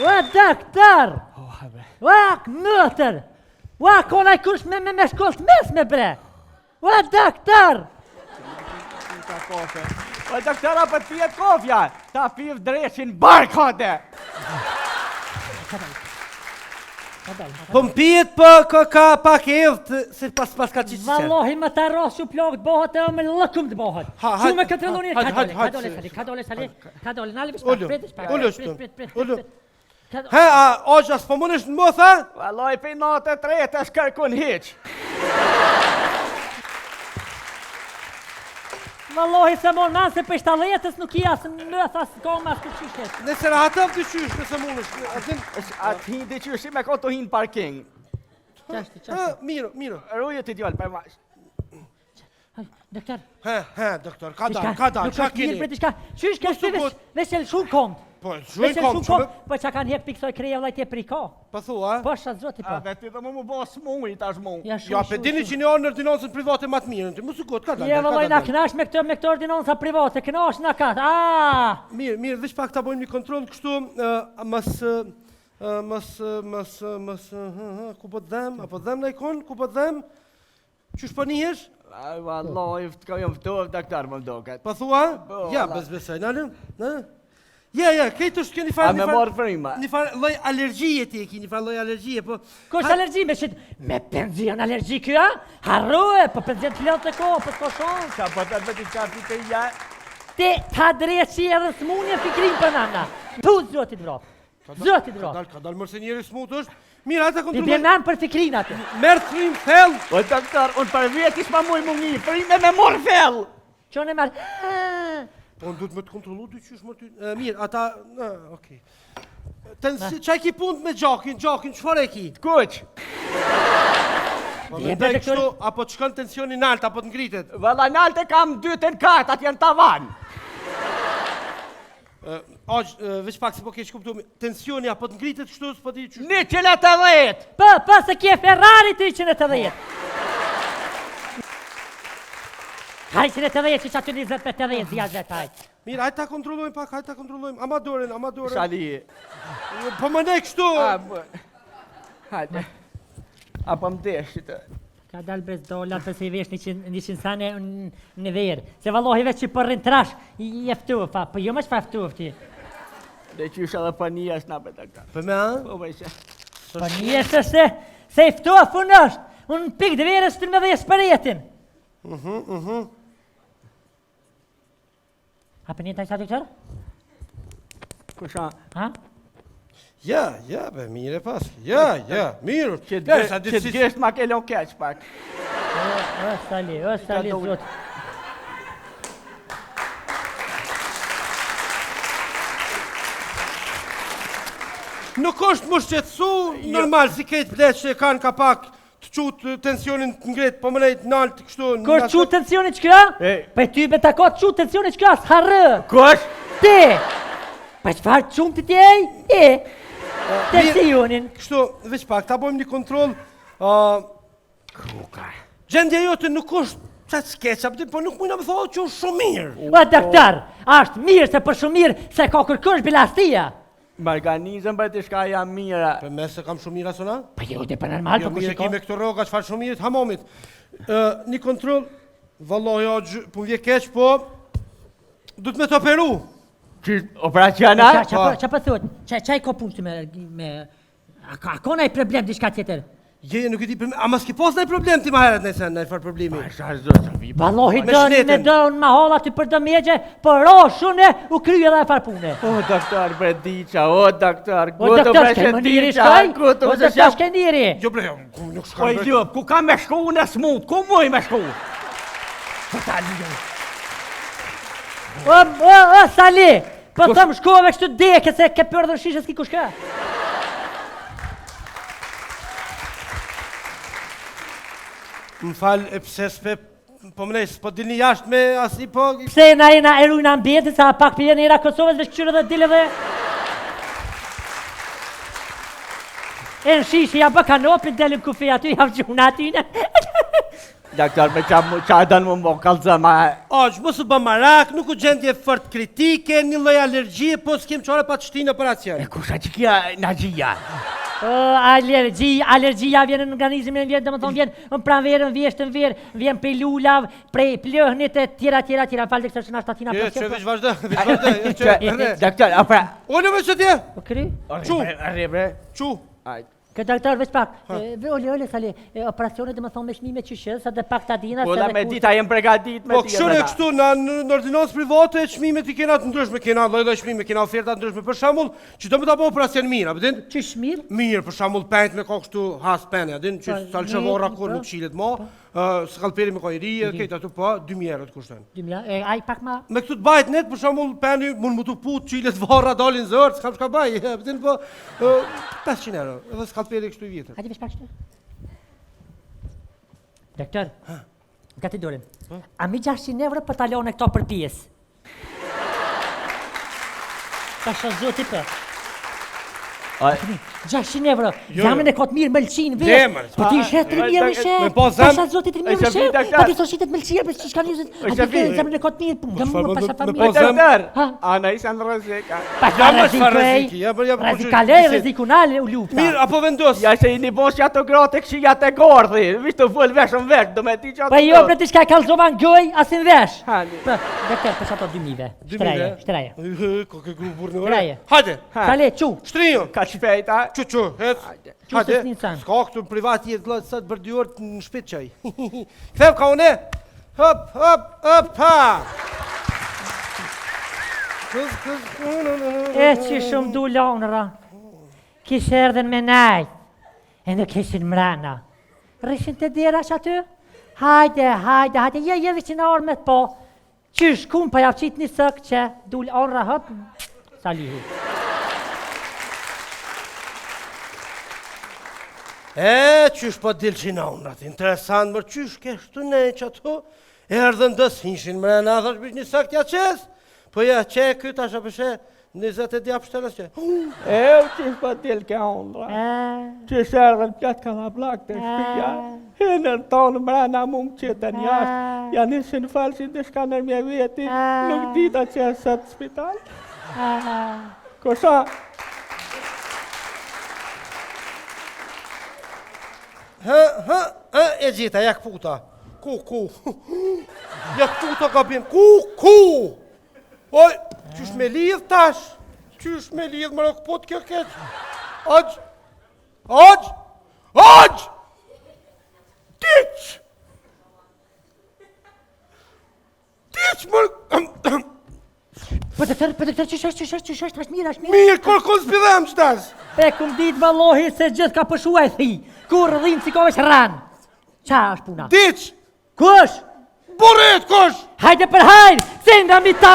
Ua doktor! Ua mëtër! Ua kona I kush me shkoll të mesme bre! Ua doktor! O doktora për të pijet kofja, ta piv dreshin barkote. Po m'pijet për ka pak evë, se pas ka qitë qëtë. Vallohi më të arrosh që plogët bohët e me lëkum të bohët. Që me këtë rëllonit, ka dole, nali bishpa, Ullu. He, a ojë as po mundesh në më tha? Valloj për natë e tretë shkërkun hiq. Vallohi se mon man se për shtaletës nuk I asë në thasë goma së qyshet. Nëse rahatëm të qysh nëse mundesh. Atë hinë të qysh me koto hinë parking. Qashti. Miro. Ruje të djallë për mash. Doktor. He, doktor, ka dal, qa kini? Qysh kështë vesel shumë kont. Po, shumë kom. Po që kanë hek piksoj kreja vllajt e prika. Po thua? Po shatë zoti po. Dhe ti dhe mu bo smuj tash mu. Ja, pe dini që një orë në ordinancën private ma të mirën, të mu sukot, ka dal. Je vëllaj na knash me këtë ordinanca private, knash na ka. Mirë, veç pak ta bojmë një kontroll kështu, ku po të dhem, apo dhem në ikon, ku po të dhem, qysh po nihesh? Valloj, jam ftof doktor më mdoket. Po thua? Ja, besbesoj, në? Ja, këtë është kjo një farë... A me morë frima? Një farë loj alergjie ti e ki, një farë loj alergjie, po... Ko është alergji me shqit? Me penzion alergji kjo, Harrue, po penzion të ljotë të ko, po s'ko shonë. Qa po të me t'i qapi të ja? Ti ta dreqi edhe s'munje fikrim për nana. Tu zotit vrop. Ka dal mërse njeri smut është. Mirë, ata I kontrolloj... bjem nanë për fikrin atë. Merë thrim thell. O doktor, unë për vjetis ma muj mu një, frime me morë fell. Qo në marë... Po, në du të me të kontrolu të qysh më ty... Mirë, ata... Okej. Qaj ki punë me gjakin, qëfar e ki? Kuq? Po, me ndaj kështu, apo të shkën tensioni nalt, apo të ngritet? Valla nalt e kam 2-4, atë janë tavan. Veç pak se po keq kuptu, tensioni apo të ngritet kështu, s'po ti qysh... 180! Po, se kje Ferrari të 180. Hajë 180 që që aty 20-80 zjallë vetë hajtë. Mirë, hajtë ta kontrollojmë pak, hajtë ta kontrollojmë. Amadoren. Shali. Po më nej kështu. Hajtë. Apo më desh të... Ka dalë bez dollar për se I vesh 100 sane në verë. Se vallohi veç që përrin trash, I eftuf, po jo më që fa eftuf ti. Dhe që isha dhe për një është na për të këta. Për me a? Po me ishe. Po një është se eftuf unë është. Unë pik dhe verës të me dhe jesë për jetin. A për një taj sa doktor? Kusha? Ha? Ja, be, mire pas. Ja, mirë. Që të gjesht ma ke lon keq pak. O, sali, zot. Nuk është më shqetsu, normal, si kejtë pleq që e kanë ka pak të qutë tensionin të ngret, po më nejtë naltë kështu... Kështë qutë tensionin që kra? Pa ty me ta ka të qutë tensionin që kra, s'harrë. Kështë? Ti! Pa qëfar qumë të tjej? Tensionin. Kështu, veç pak, ta bojmë një kontrol... Gjendja jote nuk është qatë skeqa, po nuk mujna me thonë që është shumë mirë. O, doktor, ashtë mirë se për shumë mirë se ka kërkësh bilastia. Marganizëm për të shka jam mira. Për mes se kam shumë mira sona? Pa jo, dhe për normal, për kushe ka? Jo, mirë me këto roga, qëfar shumë mirët, hamomit. Një kontrol, vallohi o gjë, po m'vje keq, po... Du të me të operu. Operaciona? Qa për thot, qaj ka punë të me... A ka nëj problem di shka tjetër? Je, nuk e di problem, a mas ki pos nëj problem ti ma heret nëjsen, nëj farë problemi. Vallohi dënë ma holla ty për dëmjegje, për roshune u kryje dhe e farë pune. O, doktor, Brediqa, o, doktor, O, doktor, shkej më njëri shkaj? O, doktor, shkej njëri? Jo, bre, nuk shkaj bre. O, Ljub, ku ka me shku në smut, ku muj me shku? O, Sali, po thëmë shkove kështu deke se ke përë dhe shishës ki ku shka. Më falë, e pse s'pe, po më nej, s'po dilni jashtë me asni po... Pse na erujnë ambientit, sa pak për jenë era Kosovës veç këqyre dhe dile dhe... E në shishi, ja bë kanopin, delim kufi aty, ja vgjuna atyne. Doktor, me qa dënë më më kalëzë, ma... Aq, mos u bë marak, nuk u gjendje fort kritike, një lloj alergjie, po s'kem çore pa të shtinë operacion. E kusha që kja në gjia? Alergjia vjen në organizmin, vjen domethënë vjen në pranverën, vjeshtën verë, vjen prej lulav, prej plëhnit e tjera, falë këtë që na shtatina Jo, që veç vazhdo, Doktor, apra... Unë më që tje? Po kri? Çu? Arre, Çu? Këtë doktor veç pak, ole sali, operacionet domethënë me çmime qyshe, sa dhe pak ta dina Po la me dita jem pregadit me Po këshire kështu, në ordinancë private, çmimet i kena të ndryshme, kena lloj çmime, kena oferta të ndryshme. Për shembull, që do më ta bëj operacion mirë, a din? Çish mirë? Mirë, për shembull, pent me ka kështu has penë, a din, që salçavorra kur nuk shilet më, skalpeli me kajrie, këto ato po 2000 euro të kushtojnë. 2000, ai pak më. Me këtu të bajt net, për shembull, peni mund më të put qilet varra dalin zërt, s'kam çka baj, a din po 500 euro, edhe skalpeli kështu i vjetër. Hajde veç pak shtu. Doktor, gati dorën. A mi 600 euro për talone këto për pjesë? Ka shë zoti për. 600 euro, jamën e kotë mirë mëlqin vetë. Demër. Po ti ishe 3000 mishe? Me po zem. Pasha zoti 3000 mishe? Po ti soshitet mëlqia për që shka njëzit? A ti ke jamën e kotë mirë, pun, jamën më pasha familje. Doktor, Ha? ana isha në rëzika. Pasha rreziki, ja, po, rrezikale, rrezikunale u lufta. Mirë, apo vendos. Ja se i një bosh që ato gratë këshia të gordhi, vishtë të full veshën vesh, do me ti që ato Po jo, për ti shka kalzovan goj, asin vesh. Hani. Doktor, për shato 2000. Shtreje. Ko ke grup burnë Traje. Hajde. Sale, qu. Shtrijo. Ka shpejta. Çu, het. Qusë s'ninsan. S'ka këtu në privat jetë vëllai sa të bër 2 orë në shtëpi çaj. Ktheu ka unë. Hop, ha. E që shumë du lonëra, kishë erdhen me najt, e në kishin mrena. Rrishin të dirash aty? Hajde, je vishë në orë me të po. Qysh kum pa javqit një sëk që du lonëra hëp, salihu. Qysh po dilqin onrat, interesant, mërë qysh keshtu ne që ato, erdhen dës hinshin mrena, thash bish një sakt ja qes, po ja qe këtë asha përshe, 20 e djap shtelas që. U qish po t'il ke ondra. Qish erdhen pjatë ka la blak të shpija, hinën tonë mrena mund qëtën jashtë, janë ishin falshin të shka nërmje vjeti, nuk dita që e sëtë spital. Kosha? E gjitha, jak puta. Ku. Jak puta ka bim. Ku. Oj, qysh me lidh tash? Qysh me lidh më rëk pot kjo keq? Aq! Tiq më... Po të tërë, qysh është mirë. Mirë, kur s'pidhem qëtas? E kum dit valohi se gjithë ka pëshu e thi, kur rrinë si kove shranë. Qa është puna? Tiq! Kush? Burit, kush? Hajde për hajnë, se nga mi ta